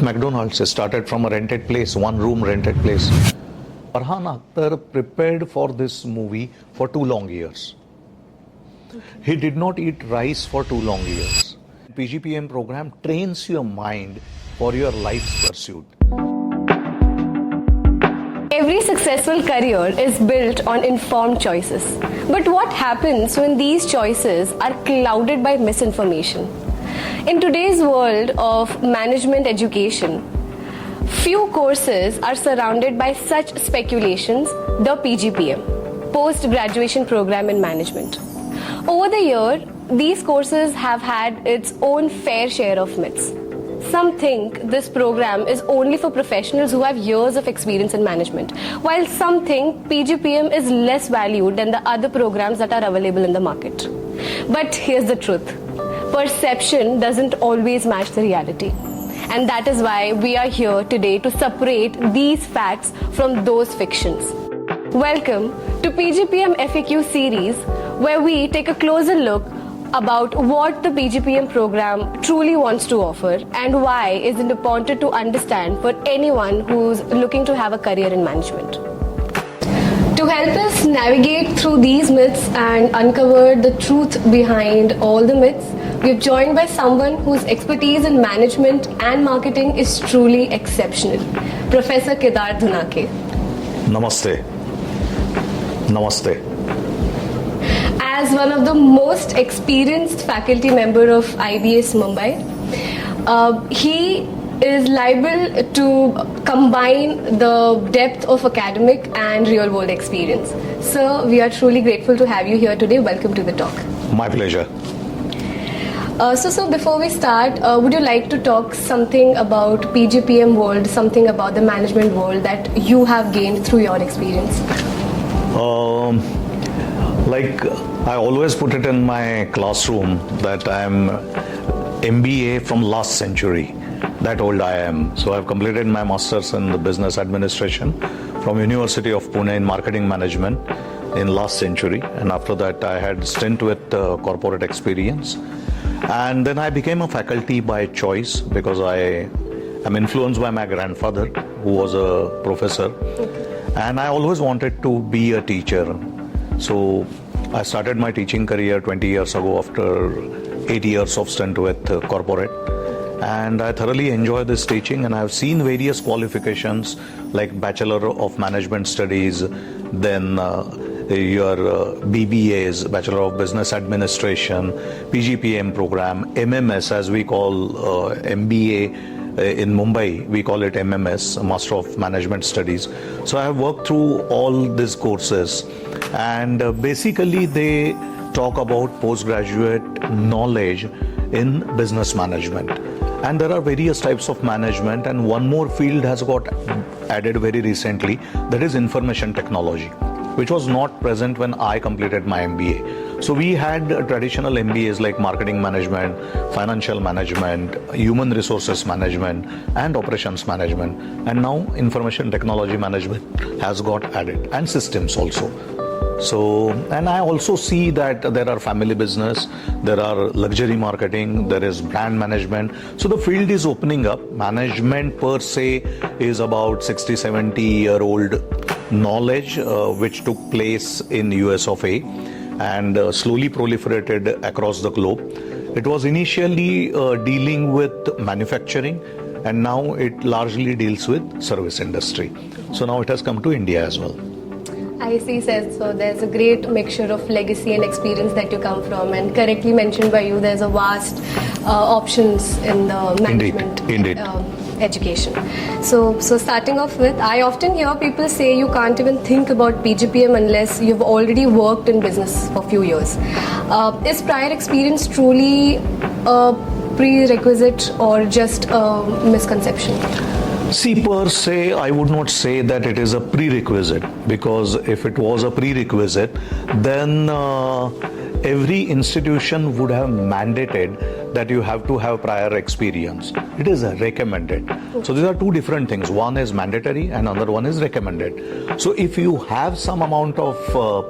McDonald's started from a rented place, one room rented place. Farhan Akhtar prepared for this movie for 2 long years. He did not eat rice for 2 long years. PGPM program trains your mind for your life's pursuit. Every successful career is built on informed choices. But what happens when these choices are clouded by misinformation? In today's world of management education, few courses are surrounded by such speculations, the PGPM, Post-Graduation Program in Management. Over the year, these courses have had its own fair share of myths. Some think this program is only for professionals who have years of experience in management, while some think PGPM is less valued than the other programs that are available in the market. But here's the truth. Perception doesn't always match the reality. And that is why we are here today to separate these facts from those fictions. Welcome to PGPM FAQ series, where we take a closer look about what the PGPM program truly wants to offer and why is it important to understand for anyone who's looking to have a career in management. To help us navigate through these myths and uncover the truth behind all the myths, we're joined by someone whose expertise in management and marketing is truly exceptional, Professor Kedar Dhunake. Namaste. Namaste. As one of the most experienced faculty member of IBS Mumbai, he is liable to combine the depth of academic and real world experience. Sir, we are truly grateful to have you here today. Welcome to the talk. My pleasure. So before we start, would you like to talk something about PGPM world, something about the management world that you have gained through your experience? Like I always put it in my classroom that I'm MBA from last century. That old I am. So I've completed my master's in the business administration from University of Pune in marketing management in last century. And after that I had stint with corporate experience. And then I became a faculty by choice because I am influenced by my grandfather who was a professor. And I always wanted to be a teacher. So I started my teaching career 20 years ago after 8 years of stint with corporate. And I thoroughly enjoy this teaching, and I've seen various qualifications like Bachelor of Management Studies, then your BBAs, Bachelor of Business Administration, PGPM program, MMS as we call MBA in Mumbai, we call it MMS, Master of Management Studies. So I have worked through all these courses, and basically they talk about postgraduate knowledge in business management. And there are various types of management, and one more field has got added very recently, that is information technology, which was not present when I completed my MBA. So we had traditional MBAs like marketing management, financial management, human resources management, and operations management. And now information technology management has got added, and systems also. So, and I also see that there are family business, there are luxury marketing, there is brand management. So the field is opening up. Management per se is about 60-70-year-old knowledge which took place in US of A and slowly proliferated across the globe. It was initially dealing with manufacturing, and now it largely deals with service industry. So now it has come to India as well. I see, sir. So there's a great mixture of legacy and experience that you come from, and correctly mentioned by you, there's a vast options in the management education. So starting off with, I often hear people say you can't even think about PGPM unless you've already worked in business for a few years. Is prior experience truly a prerequisite or just a misconception? See, per se, I would not say that it is a prerequisite, because if it was a prerequisite, then every institution would have mandated that you have to have prior experience. It is recommended. So these are two different things. One is mandatory and another one is recommended. So if you have some amount of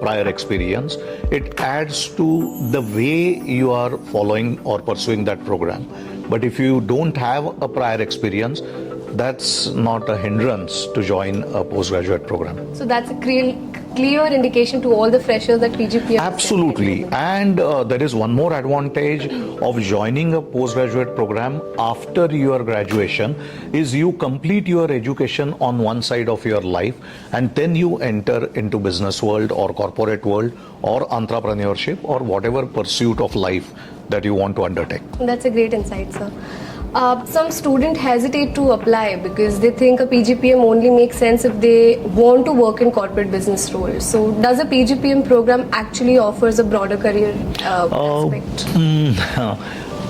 prior experience, it adds to the way you are following or pursuing that program. But if you don't have a prior experience, that's not a hindrance to join a postgraduate program. So that's a clear indication to all the freshers that PGPM. Absolutely. And there is one more advantage of joining a postgraduate program after your graduation is you complete your education on one side of your life and then you enter into business world or corporate world or entrepreneurship or whatever pursuit of life that you want to undertake. That's a great insight, sir. Some students hesitate to apply because they think a PGPM only makes sense if they want to work in corporate business roles. So, does a PGPM program actually offers a broader career aspect?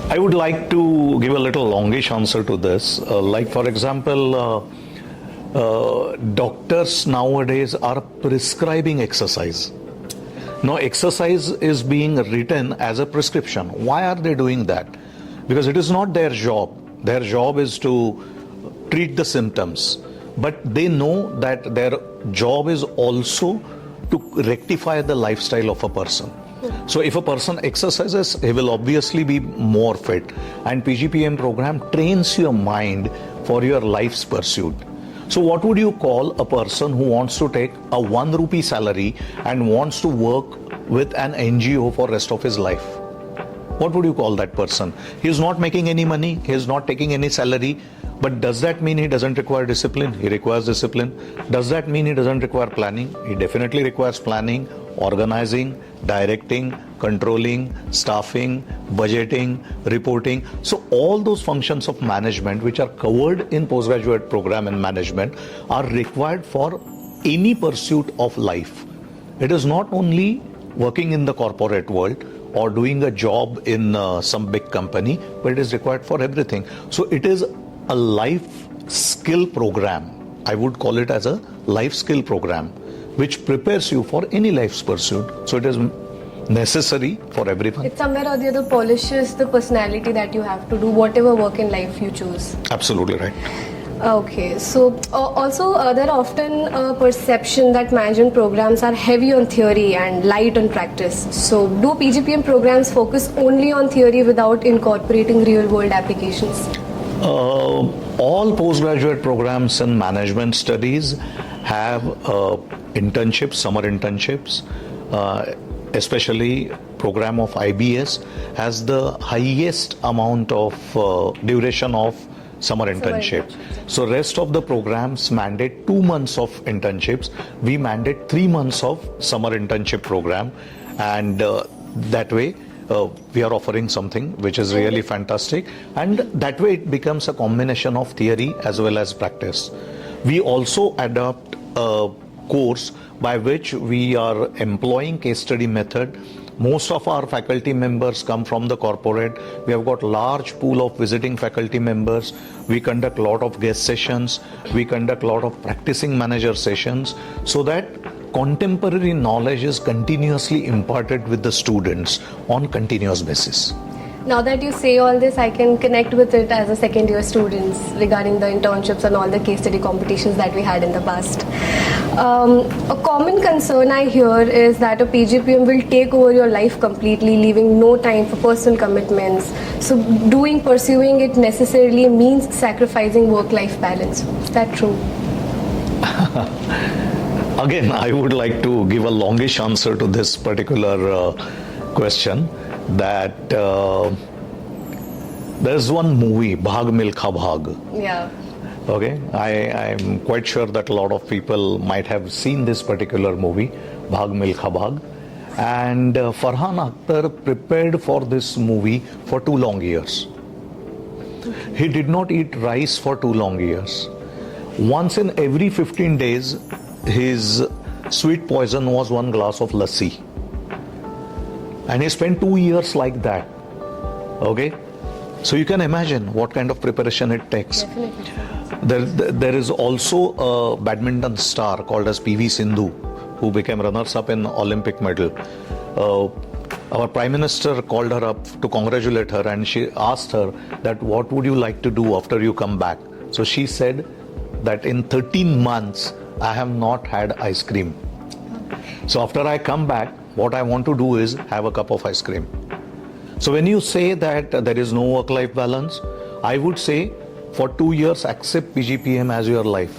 I would like to give a little longish answer to this. Like, for example, doctors nowadays are prescribing exercise. Now, exercise is being written as a prescription. Why are they doing that? Because it is not their job. Their job is to treat the symptoms. But they know that their job is also to rectify the lifestyle of a person. So if a person exercises, he will obviously be more fit. And PGPM program trains your mind for your life's pursuit. So what would you call a person who wants to take a 1 rupee salary and wants to work with an NGO for rest of his life? What would you call that person? He is not making any money, he is not taking any salary, but does that mean he doesn't require discipline? He requires discipline. Does that mean he doesn't require planning? He definitely requires planning, organizing, directing, controlling, staffing, budgeting, reporting. So all those functions of management which are covered in postgraduate program in management are required for any pursuit of life. It is not only working in the corporate world or doing a job in some big company, but it is required for everything. So it is a life skill program. I would call it as a life skill program, which prepares you for any life's pursuit. So it is necessary for everyone. It somewhere or the other polishes the personality that you have to do whatever work in life you choose. Absolutely right. Okay, so also there are often a perception that management programs are heavy on theory and light on practice. So do PGPM programs focus only on theory without incorporating real world applications? All postgraduate programs in management studies have internships, summer internships, especially program of IBS has the highest amount of duration of summer internship. So rest of the programs mandate 2 months of internships. We mandate 3 months of summer internship program, and that way we are offering something which is really fantastic, and that way it becomes a combination of theory as well as practice. We also adopt a course by which we are employing case study method. Most of our faculty members come from the corporate. We have got large pool of visiting faculty members. We conduct a lot of guest sessions. We conduct a lot of practicing manager sessions so that contemporary knowledge is continuously imparted with the students on continuous basis. Now that you say all this, I can connect with it as a second year students regarding the internships and all the case study competitions that we had in the past. A common concern I hear is that a PGPM will take over your life completely, leaving no time for personal commitments. So pursuing it necessarily means sacrificing work-life balance. Is that true? Again, I would like to give a longish answer to this particular question. That there's one movie, Bhag Milkha Bhag. Yeah. Okay, I'm quite sure that a lot of people might have seen this particular movie, Bhag Milkha Bhag. And Farhan Akhtar prepared for this movie for 2 long years. He did not eat rice for 2 long years. Once in every 15 days, his sweet poison was 1 glass of lassi. And he spent 2 years like that. Okay? So you can imagine what kind of preparation it takes. There is also a badminton star called as PV Sindhu, who became runners-up in Olympic medal. Our Prime Minister called her up to congratulate her, and she asked her that what would you like to do after you come back? So she said that in 13 months, I have not had ice cream. So after I come back, what I want to do is have a cup of ice cream. So when you say that there is no work-life balance, I would say for 2 years accept PGPM as your life,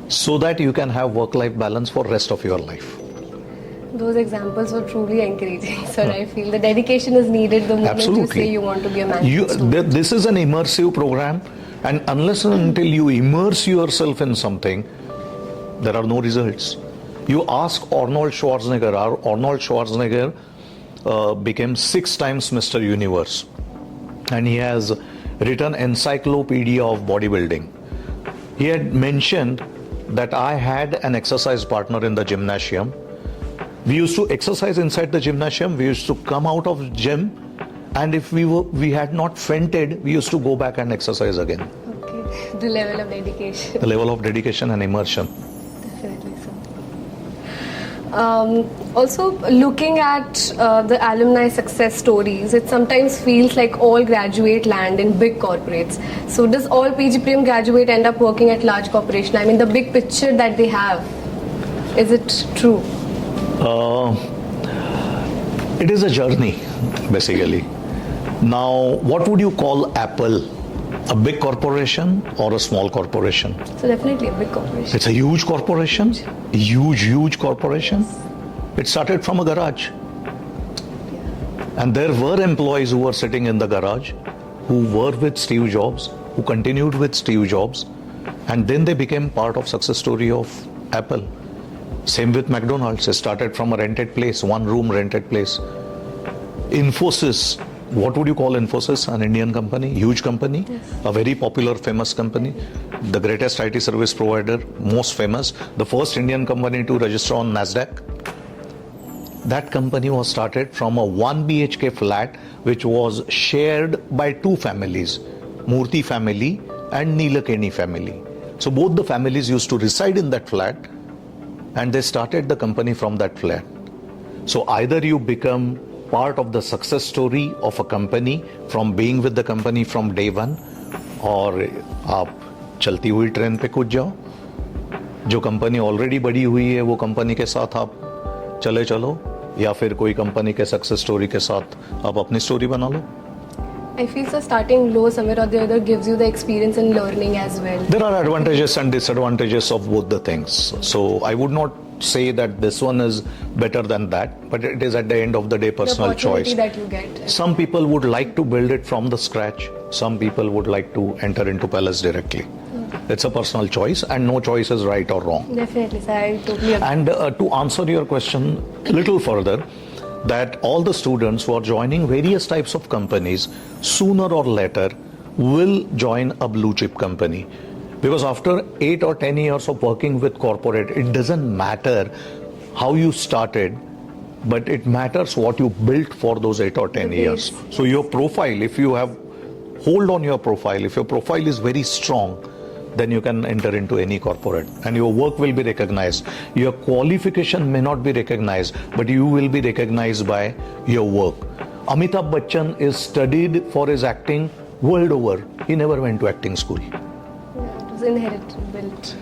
so that you can have work-life balance for rest of your life. Those examples were truly encouraging, sir. I feel the dedication is needed the moment Absolutely. you say you want to be a management student. This is an immersive program, and unless and until you immerse yourself in something, there are no results. You ask Arnold Schwarzenegger. Arnold Schwarzenegger became 6 times Mr. Universe, and he has written Encyclopedia of Bodybuilding. He had mentioned that I had an exercise partner in the gymnasium. We used to exercise inside the gymnasium. We used to come out of gym, and if we had not fainted, we used to go back and exercise again. Okay, the level of dedication. The level of dedication and immersion. Definitely, sir. Also, looking at the alumni success stories, it sometimes feels like all graduate land in big corporates. So does all PGPM graduate end up working at large corporation? I mean, the big picture that they have, is it true? It is a journey, basically. Now, what would you call Apple? A big corporation or a small corporation? So definitely a big corporation. It's a huge corporation, huge corporation. It started from a garage. And there were employees who were sitting in the garage, who were with Steve Jobs, who continued with Steve Jobs, and then they became part of success story of Apple. Same with McDonald's. It started from a rented place, one room rented place. Infosys, what would you call Infosys? An Indian company, huge company, yes. A very popular, famous company, the greatest IT service provider, most famous, the first Indian company to register on NASDAQ. That company was started from a 1 BHK flat which was shared by 2 families, Murthy family and Nilakeni family. So both the families used to reside in that flat, and they started the company from that flat. So either you become part of the success story of a company from being with the company from day one, और आप चलती हुई train पे कूद जाओ, जो company already बड़ी हुई है वो कंपनी के साथ आप चले चलो, या फिर कोई कंपनी के सक्सेस स्टोरी के साथ आप अपनी स्टोरी बना लो. I feel so starting low somewhere or the other gives you the experience and learning as well. There are advantages and disadvantages of both the things. So I would not say that this one is better than that, but it is at the end of the day personal choice. That you get. Some people would like to build it from the scratch. Some people would like to enter into palace directly. It's a personal choice, and no choice is right or wrong. Definitely, sir. I totally agree. And to answer your question a little further, that all the students who are joining various types of companies sooner or later will join a blue chip company, because after 8 or 10 years of working with corporate, it doesn't matter how you started, but it matters what you built for those 8 or 10 years. So your profile, if you have hold on your profile, if your profile is very strong, then you can enter into any corporate and your work will be recognized. Your qualification may not be recognized, but you will be recognized by your work. Amitabh Bachchan is studied for his acting world over. He never went to acting school. Yeah, it was inherited, built.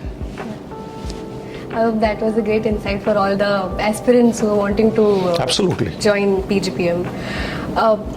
I hope that was a great insight for all the aspirants who are wanting to Absolutely. join PGPM.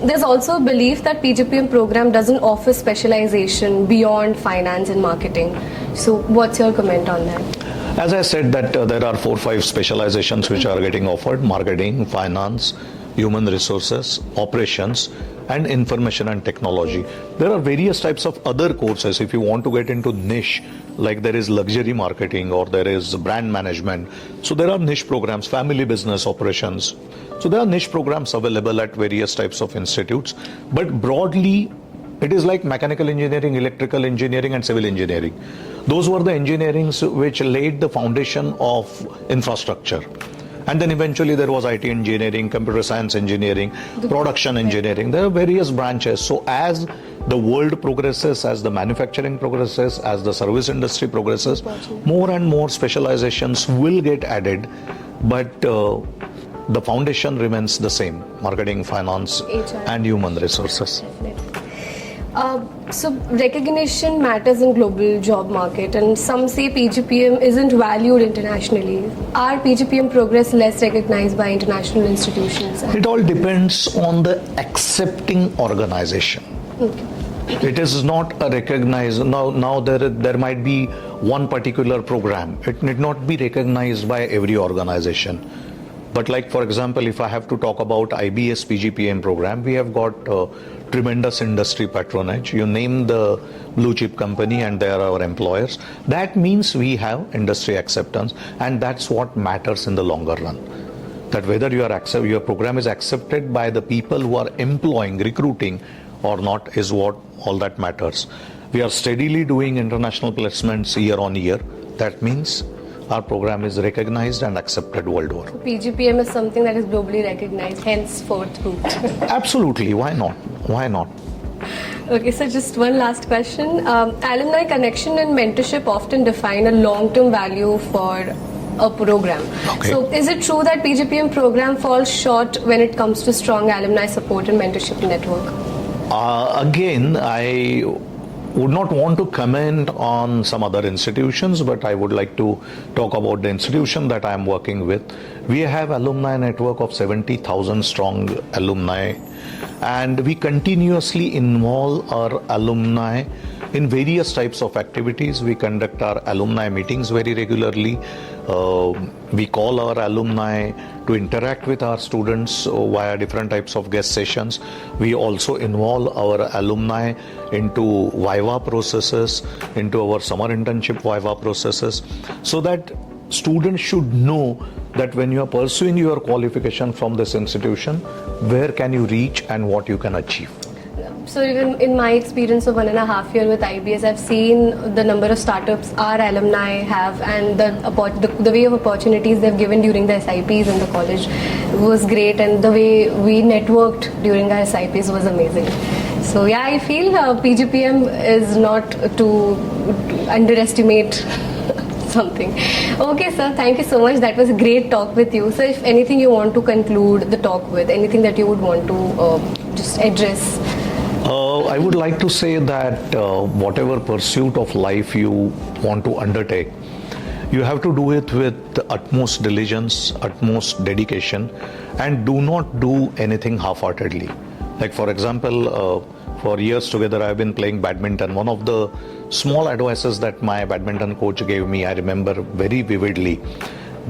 There's also a belief that PGPM program doesn't offer specialization beyond finance and marketing. So what's your comment on that? As I said that there are 4 or 5 specializations which are getting offered: marketing, finance, human resources, operations, and information and technology. There are various types of other courses if you want to get into niche, like there is luxury marketing or there is brand management. So there are niche programs, family business operations. So there are niche programs available at various types of institutes. But broadly, it is like mechanical engineering, electrical engineering, and civil engineering. Those were the engineerings which laid the foundation of infrastructure. And then eventually there was IT engineering, computer science engineering, production engineering. There are various branches. So as the world progresses, as the manufacturing progresses, as the service industry progresses, more and more specializations will get added. But the foundation remains the same: marketing, finance, HR, and human resources. Definitely. So recognition matters in global job market, and some say PGPM isn't valued internationally. Are PGPM progress less recognized by international institutions? It all depends on the accepting organization. Okay. It is not a recognized, now there might be one particular program. It need not be recognized by every organization. But like, for example, if I have to talk about IBS PGPM program, we have got tremendous industry patronage. You name the blue chip company and they are our employers. That means we have industry acceptance, and that's what matters in the longer run. That whether your program is accepted by the people who are employing, recruiting or not is what all that matters. We are steadily doing international placements year on year. That means our program is recognized and accepted world over. So PGPM is something that is globally recognized, henceforth group. Absolutely, why not? Why not? Okay, so just one last question. Alumni connection and mentorship often define a long-term value for a program. Okay. So is it true that PGPM program falls short when it comes to strong alumni support and mentorship network? Again, I would not want to comment on some other institutions, but I would like to talk about the institution that I am working with. We have alumni network of 70,000 strong alumni, and we continuously involve our alumni in various types of activities. We conduct our alumni meetings very regularly. We call our alumni to interact with our students via different types of guest sessions. We also involve our alumni into Viva processes, into our summer internship Viva processes, so that students should know that when you are pursuing your qualification from this institution, where can you reach and what you can achieve. So even in my experience of 1.5 years with IBS, I've seen the number of startups our alumni have, and the way of opportunities they've given during the SIPs in the college was great, and the way we networked during our SIPs was amazing. So yeah, I feel PGPM is not to underestimate something. Okay, sir, thank you so much. That was a great talk with you. So if anything you want to conclude the talk with, anything that you would want to just address. I would like to say that whatever pursuit of life you want to undertake, you have to do it with the utmost diligence, utmost dedication, and do not do anything half-heartedly. Like, for example, for years together I have been playing badminton. One of the small advices that my badminton coach gave me, I remember very vividly,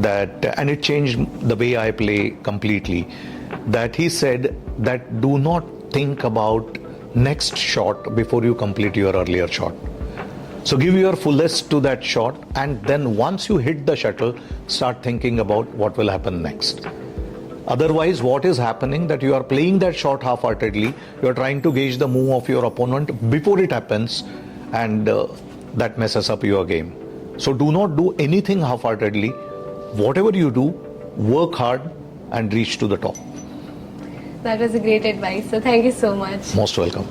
and it changed the way I play completely, that he said that do not think about next shot before you complete your earlier shot. So give your fullest to that shot, and then once you hit the shuttle, start thinking about what will happen next. Otherwise, what is happening that you are playing that shot half-heartedly, you are trying to gauge the move of your opponent before it happens, and that messes up your game. So do not do anything half-heartedly. Whatever you do, work hard and reach to the top. That was a great advice. So thank you so much. Most welcome.